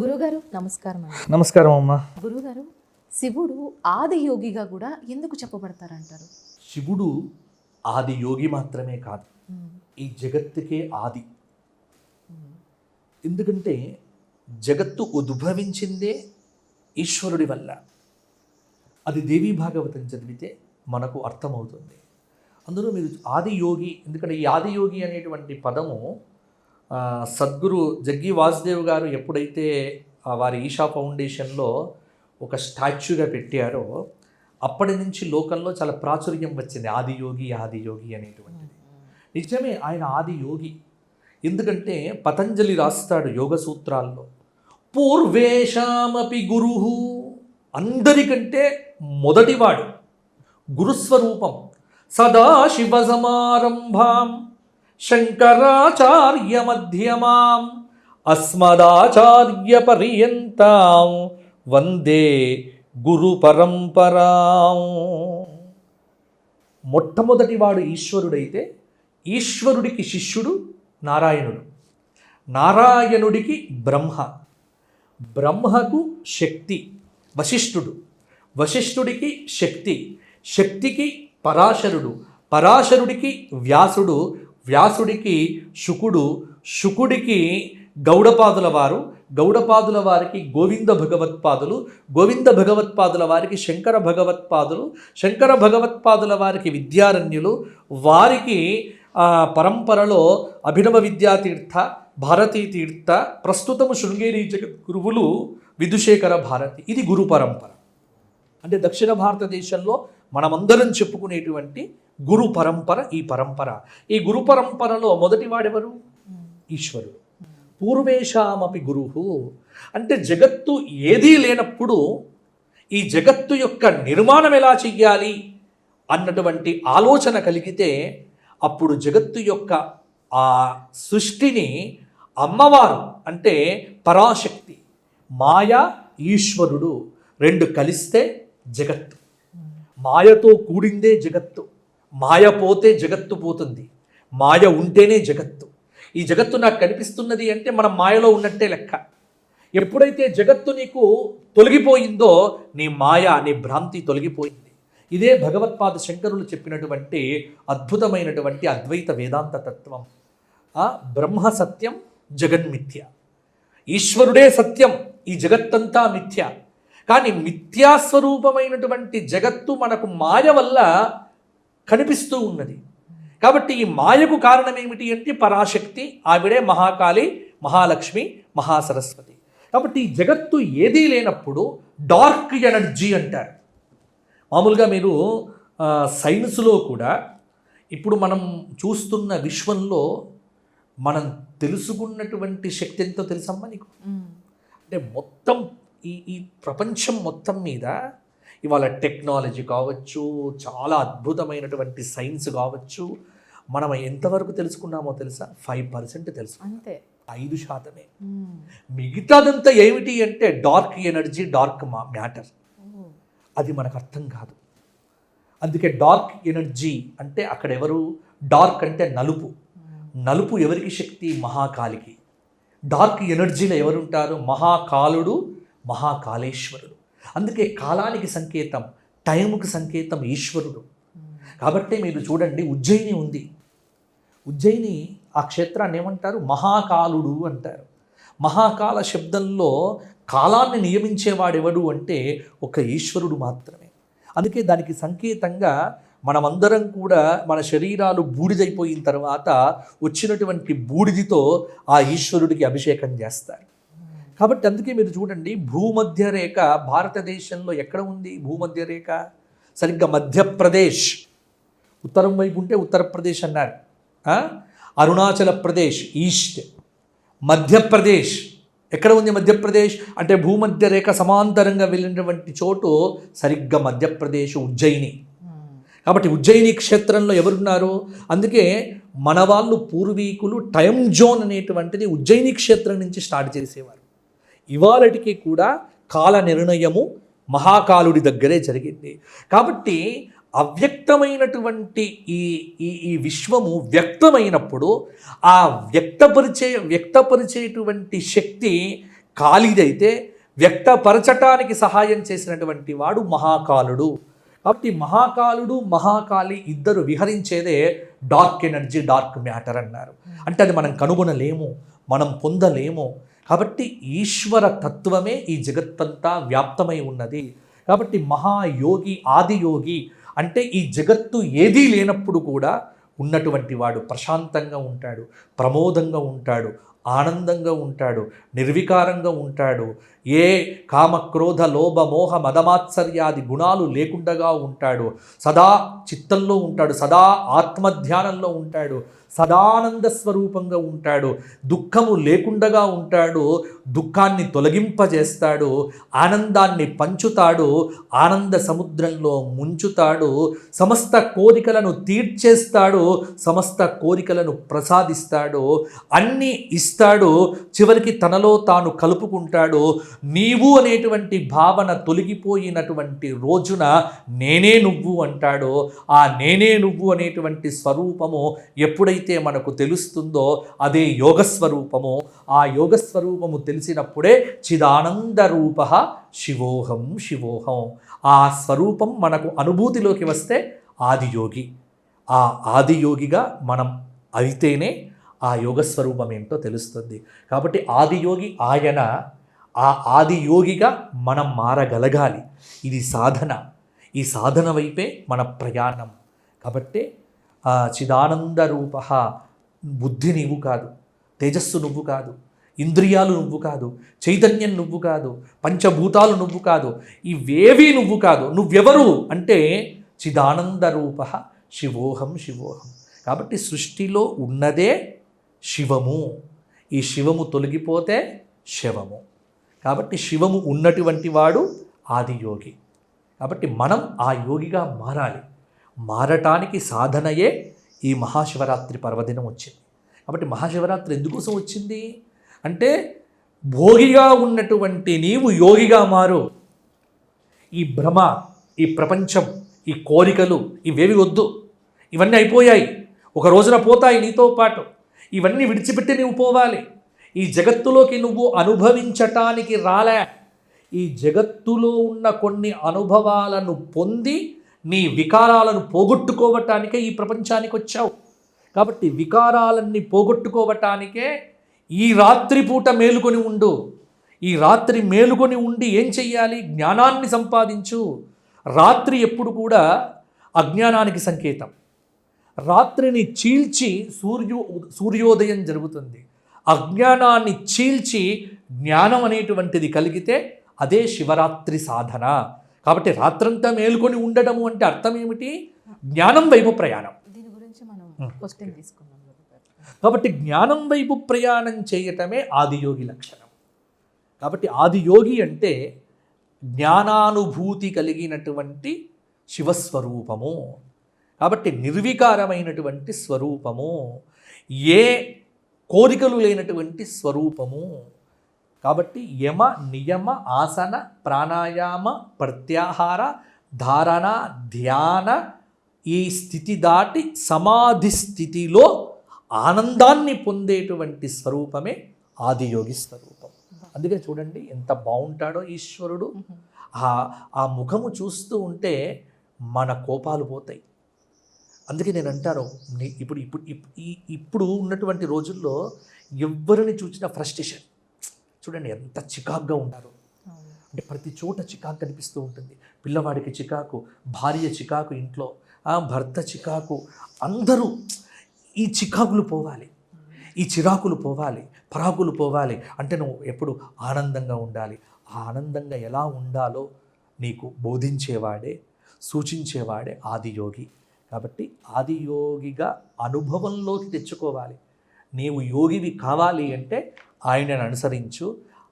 గురుగారు నమస్కారం అండి. నమస్కారం అమ్మా. గురుగారు, శివుడు ఆది యోగిగా కూడా ఎందుకు చెప్పబడతారంటారు? శివుడు ఆది యోగి మాత్రమే కాదు, ఈ జగత్తుకే ఆది. ఎందుకంటే జగత్తు ఉద్భవించిందే ఈశ్వరుడి వల్ల. అది దేవీ భాగవతం చదివితే మనకు అర్థమవుతుంది. అందులో మీరు ఆది యోగి, ఎందుకంటే ఈ ఆది యోగి అనేటువంటి పదము సద్గురు జగ్గి వాసుదేవ్ గారు ఎప్పుడైతే వారి ఈషా ఫౌండేషన్లో ఒక స్టాచ్యూగా పెట్టారో అప్పటి నుంచి లోకంలో చాలా ప్రాచుర్యం వచ్చింది ఆది యోగి అనేటువంటిది. నిజమే, ఆయన ఆది యోగి. ఎందుకంటే పతంజలి రాస్తాడు యోగ సూత్రాల్లో, పూర్వేషామపి గురు, అందరికంటే మొదటివాడు గురుస్వరూపం. సదాశివ సమారంభాం శంకరాచార్య మధ్యమాం అస్మదాచార్య పర్యంతాం వందే గురు పరంపరాం. మొట్టమొదటివాడు ఈశ్వరుడైతే ఈశ్వరుడికి శిష్యుడు నారాయణుడు, నారాయణుడికి బ్రహ్మ, బ్రహ్మకు శక్తి వశిష్ఠుడు, వశిష్ఠుడికి శక్తి, శక్తికి పరాశరుడు, పరాశరుడికి వ్యాసుడు, వ్యాసుడికి శుకుడు, శుకుడికి గౌడపాదుల వారు, గౌడపాదుల వారికి గోవింద భగవత్పాదులు, గోవింద భగవత్పాదుల వారికి శంకర భగవత్పాదులు, శంకర భగవత్పాదుల వారికి విద్యారణ్యులు, వారికి పరంపరలో అభినవ విద్యాతీర్థ, భారతీ తీర్థ, ప్రస్తుతము శృంగేరి జగద్గురువులు విధుశేఖర భారతి. ఇది గురు పరంపర. అంటే దక్షిణ భారతదేశంలో మనమందరం చెప్పుకునేటువంటి గురు పరంపర ఈ పరంపర. ఈ గురు పరంపరలో మొదటివాడెవరు? ఈశ్వరుడు. పూర్వేషామపి గురువు అంటే జగత్తు ఏదీ లేనప్పుడు ఈ జగత్తు యొక్క నిర్మాణం ఎలా చెయ్యాలి అన్నటువంటి ఆలోచన కలిగితే అప్పుడు జగత్తు యొక్క ఆ సృష్టిని అమ్మవారు అంటే పరాశక్తి, మాయా ఈశ్వరుడు రెండు కలిస్తే జగత్తు. మాయతో కూడిందే జగత్తు. మాయ పోతే జగత్తు పోతుంది, మాయ ఉంటేనే జగత్తు. ఈ జగత్తు నాకు కనిపిస్తున్నది అంటే మనం మాయలో ఉన్నట్టే లెక్క. ఎప్పుడైతే జగత్తు నీకు తొలగిపోయిందో నీ మాయ, నీ భ్రాంతి తొలగిపోయింది. ఇదే భగవత్పాద శంకరులు చెప్పినటువంటి అద్భుతమైనటువంటి అద్వైత వేదాంత తత్వం. బ్రహ్మ సత్యం, జగన్మిథ్య. ఈశ్వరుడే సత్యం, ఈ జగత్తంతా మిథ్య. కానీ మిథ్యాస్వరూపమైనటువంటి జగత్తు మనకు మాయ వల్ల కనిపిస్తూ ఉన్నది. కాబట్టి ఈ మాయకు కారణం ఏమిటి అంటే పరాశక్తి, ఆవిడే మహాకాళి, మహాలక్ష్మి, మహాసరస్వతి. కాబట్టి ఈ జగత్తు ఏదీ లేనప్పుడు డార్క్ ఎనర్జీ అంటారు. మామూలుగా మీరు సైన్స్లో కూడా ఇప్పుడు మనం చూస్తున్న విశ్వంలో మనం తెలుసుకున్నటువంటి శక్తి ఎంతో తెలుసమ్మా నీకు? అంటే మొత్తం ఈ ప్రపంచం మొత్తం మీద ఇవాళ టెక్నాలజీ కావచ్చు, చాలా అద్భుతమైనటువంటి సైన్స్ కావచ్చు, మనం ఎంతవరకు తెలుసుకున్నామో తెలుసా? 5% తెలుసు, అంతే. 5%. మిగతాదంతా ఏమిటి అంటే డార్క్ ఎనర్జీ, డార్క్ మ్యాటర్. అది మనకు అర్థం కాదు. అందుకే డార్క్ ఎనర్జీ అంటే అక్కడ ఎవరు? డార్క్ అంటే నలుపు. నలుపు ఎవరికి శక్తి? మహాకాళికి. డార్క్ ఎనర్జీలో ఎవరుంటారు? మహాకాలుడు, మహాకాళేశ్వరుడు. అందుకే కాలానికి సంకేతం, టైంకి సంకేతం ఈశ్వరుడు. కాబట్టి మీరు చూడండి, ఉజ్జయిని ఉంది. ఉజ్జయిని ఆ క్షేత్రాన్ని ఏమంటారు? మహాకాలుడు అంటారు. మహాకాల శబ్దంలో కాలాన్ని నియమించేవాడెవడు అంటే ఒక ఈశ్వరుడు మాత్రమే. అందుకే దానికి సంకేతంగా మనమందరం కూడా మన శరీరాలు బూడిదైపోయిన తర్వాత వచ్చినటువంటి బూడిదితో ఆ ఈశ్వరుడికి అభిషేకం చేస్తారు. కాబట్టి అందుకే మీరు చూడండి, భూమధ్య రేఖ భారతదేశంలో ఎక్కడ ఉంది? భూమధ్య రేఖ సరిగ్గా మధ్యప్రదేశ్, ఉత్తరం వైపు ఉంటే ఉత్తరప్రదేశ్ అన్నారు. అరుణాచల ప్రదేశ్ ఈస్ట్, మధ్యప్రదేశ్ ఎక్కడ ఉంది? మధ్యప్రదేశ్ అంటే భూమధ్య రేఖ సమాంతరంగా వెళ్ళినటువంటి చోటు సరిగ్గా మధ్యప్రదేశ్, ఉజ్జయిని. కాబట్టి ఉజ్జయిని క్షేత్రంలో ఎవరున్నారు? అందుకే మన వాళ్ళు పూర్వీకులు టైం జోన్ అనేటువంటిది ఉజ్జయిని క్షేత్రం నుంచి స్టార్ట్ చేసేవారు. ఇవాళటికి కూడా కాల నిర్ణయము మహాకాలుడి దగ్గరే జరిగింది. కాబట్టి అవ్యక్తమైనటువంటి ఈ విశ్వము వ్యక్తమైనప్పుడు ఆ వ్యక్తపరిచేటువంటి శక్తి కాళిదైతే వ్యక్తపరచటానికి సహాయం చేసినటువంటి వాడు మహాకాలుడు. కాబట్టి మహాకాలుడు మహాకాళి ఇద్దరు విహరించేదే డార్క్ ఎనర్జీ, డార్క్ మ్యాటర్ అన్నారు. అంటే అది మనం కనుగొనలేము, మనం పొందలేము. కాబట్టి ఈశ్వర తత్వమే ఈ జగత్తంతా వ్యాప్తమై ఉన్నది. కాబట్టి మహాయోగి, ఆదియోగి అంటే ఈ జగత్తు ఏదీ లేనప్పుడు కూడా ఉన్నటువంటి వాడు ప్రశాంతంగా ఉంటాడు, ప్రమోదంగా ఉంటాడు, ఆనందంగా ఉంటాడు, నిర్వికారంగా ఉంటాడు. ఏ కామక్రోధ లోభ మోహ మదమాత్సర్యాది గుణాలు లేకుండగా ఉంటాడు. సదా చిత్తంలో ఉంటాడు, సదా ఆత్మధ్యానంలో ఉంటాడు, సదానంద స్వరూపంగా ఉంటాడు. దుఃఖము లేకుండగా ఉంటాడు, దుఃఖాన్ని తొలగింపజేస్తాడు, ఆనందాన్ని పంచుతాడు, ఆనంద సముద్రంలో ముంచుతాడు, సమస్త కోరికలను తీర్చేస్తాడు, సమస్త కోరికలను ప్రసాదిస్తాడు, అన్నీ ఇస్తాడు, చివరికి తనలో తాను కలుపుకుంటాడు. నీవు అనేటువంటి భావన తొలగిపోయినటువంటి రోజున నేనే నువ్వు అంటాడో, ఆ నేనే నువ్వు అనేటువంటి స్వరూపము ఎప్పుడైతే మనకు తెలుస్తుందో అదే యోగస్వరూపము. ఆ యోగస్వరూపము తెలిసినప్పుడే చిదానంద రూప శివోహం శివోహం. ఆ స్వరూపం మనకు అనుభూతిలోకి వస్తే ఆదియోగి. ఆ ఆదియోగిగా మనం అయితేనే ఆ యోగస్వరూపం ఏంటో తెలుస్తుంది. కాబట్టి ఆదియోగి ఆయన, ఆ ఆదియోగిగా మనం మారగలగాలి. ఇది సాధన. ఈ సాధన వైపే మన ప్రయాణం. కాబట్టి చిదానంద రూప. బుద్ధి నువ్వు కాదు, తేజస్సు నువ్వు కాదు, ఇంద్రియాలు నువ్వు కాదు, చైతన్యం నువ్వు కాదు, పంచభూతాలు నువ్వు కాదు, ఇవేవీ నువ్వు కాదు. నువ్వెవరు అంటే చిదానంద రూప శివోహం శివోహం. కాబట్టి సృష్టిలో ఉన్నదే శివము. ఈ శివము తొలగిపోతే శవము. కాబట్టి శివము ఉన్నటువంటి వాడు ఆదియోగి. కాబట్టి మనం ఆ యోగిగా మారాలి. మారటానికి సాధనయే ఈ మహాశివరాత్రి పర్వదినం వచ్చింది. కాబట్టి మహాశివరాత్రి ఎందుకోసం వచ్చింది అంటే భోగిగా ఉన్నటువంటి నీవు యోగిగా మారు. ఈ భ్రమ, ఈ ప్రపంచం, ఈ కోరికలు ఇవేవి వద్దు. ఇవన్నీ అయిపోయాయి, ఒక రోజున పోతాయి నీతో పాటు. ఇవన్నీ విడిచిపెట్టి నువ్వు పోవాలి. ఈ జగత్తులోకి నువ్వు అనుభవించటానికి రాలే. ఈ జగత్తులో ఉన్న కొన్ని అనుభవాలను పొంది నీ వికారాలను పోగొట్టుకోవటానికే ఈ ప్రపంచానికి వచ్చావు. కాబట్టి వికారాలన్నీ పోగొట్టుకోవటానికే ఈ రాత్రి పూట మేలుకొని ఉండు. ఈ రాత్రి మేలుకొని ఉండి ఏం చెయ్యాలి? జ్ఞానాన్ని సంపాదించు. రాత్రి ఎప్పుడు కూడా అజ్ఞానానికి సంకేతం. రాత్రిని చీల్చి సూర్యోదయం జరుగుతుంది. అజ్ఞానాన్ని చీల్చి జ్ఞానం అనేటువంటిది కలిగితే అదే శివరాత్రి సాధన. కాబట్టి రాత్రంతా మేలుకొని ఉండడము అంటే అర్థం ఏమిటి? జ్ఞానం వైపు ప్రయాణం. దీని గురించి మనం క్వశ్చన్ తీసుకున్నాం. కాబట్టి జ్ఞానం వైపు ప్రయాణం చేయటమే ఆదియోగి లక్షణం. కాబట్టి ఆదియోగి అంటే జ్ఞానానుభూతి కలిగినటువంటి శివస్వరూపము. కాబట్టి నిర్వికారమైనటువంటి స్వరూపము, ఏ కోరికలు లేనటువంటి స్వరూపము. కాబట్టి యమ నియమ ఆసన ప్రాణాయామ ప్రత్యాహార ధారణ ధ్యాన ఈ స్థితి దాటి సమాధి స్థితిలో ఆనందాన్ని పొందేటువంటి స్వరూపమే ఆదియోగి స్వరూపం. అందుకే చూడండి ఎంత బాగుంటాడో ఈశ్వరుడు. ఆ ముఖము చూస్తూ ఉంటే మన కోపాలు పోతాయి. అందుకే నేను అంటాను, ఇప్పుడు ఉన్నటువంటి రోజుల్లో ఎవరిని చూసినా ఫ్రస్ట్రేషన్. చూడండి ఎంత చికాకుగా ఉంటారు. అంటే ప్రతి చోట చికాకు కనిపిస్తూ ఉంటుంది. పిల్లవాడికి చికాకు, భార్య చికాకు, ఇంట్లో భర్త చికాకు, అందరూ ఈ చికాకులు పోవాలి, ఈ చిరాకులు పోవాలి, పరాకులు పోవాలి అంటే నువ్వు ఎప్పుడు ఆనందంగా ఉండాలి. ఆ ఆనందంగా ఎలా ఉండాలో నీకు బోధించేవాడే, సూచించేవాడే ఆదియోగి. కాబట్టి ఆదియోగిగా అనుభవంలోకి తెచ్చుకోవాలి. నీవు యోగివి కావాలి అంటే ఆయనను అనుసరించు.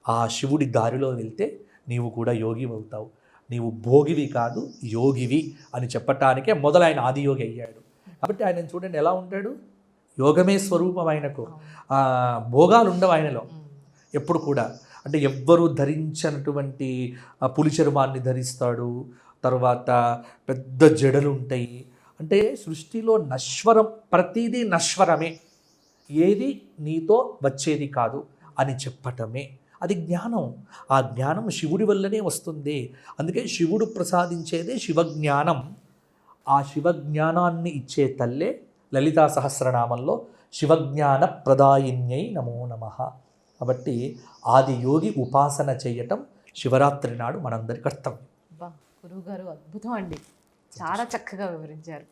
ఆ శివుడి దారిలో వెళ్తే నీవు కూడా యోగి అవుతావు. నీవు భోగివి కాదు యోగివి అని చెప్పటానికే మొదలు ఆయన ఆదియోగి అయ్యాడు. కాబట్టి ఆయన చూడండి ఎలా ఉంటాడు. యోగమే స్వరూపం ఆయనకు. భోగాలు ఉండవు ఆయనలో ఎప్పుడు కూడా. అంటే ఎవ్వరూ ధరించినటువంటి పులి చర్మాన్ని ధరిస్తాడు. తర్వాత పెద్ద జడలు ఉంటాయి. అంటే సృష్టిలో నశ్వరం, ప్రతిదీ నశ్వరమే, ఏది నీతో వచ్చేది కాదు అని చెప్పటమే అది జ్ఞానం. ఆ జ్ఞానం శివుడి వల్లనే వస్తుంది. అందుకే శివుడు ప్రసాదించేదే శివజ్ఞానం. ఆ శివజ్ఞానాన్ని ఇచ్చే తల్లే లలితా సహస్రనామంలో శివజ్ఞాన ప్రదాయిన్యై నమో నమః. కాబట్టి ఆది యోగి ఉపాసన చేయటం శివరాత్రి నాడు మనందరి కర్తవ్యం. బా గురువుగారు అద్భుతం అండి, చాలా చక్కగా వివరించారు.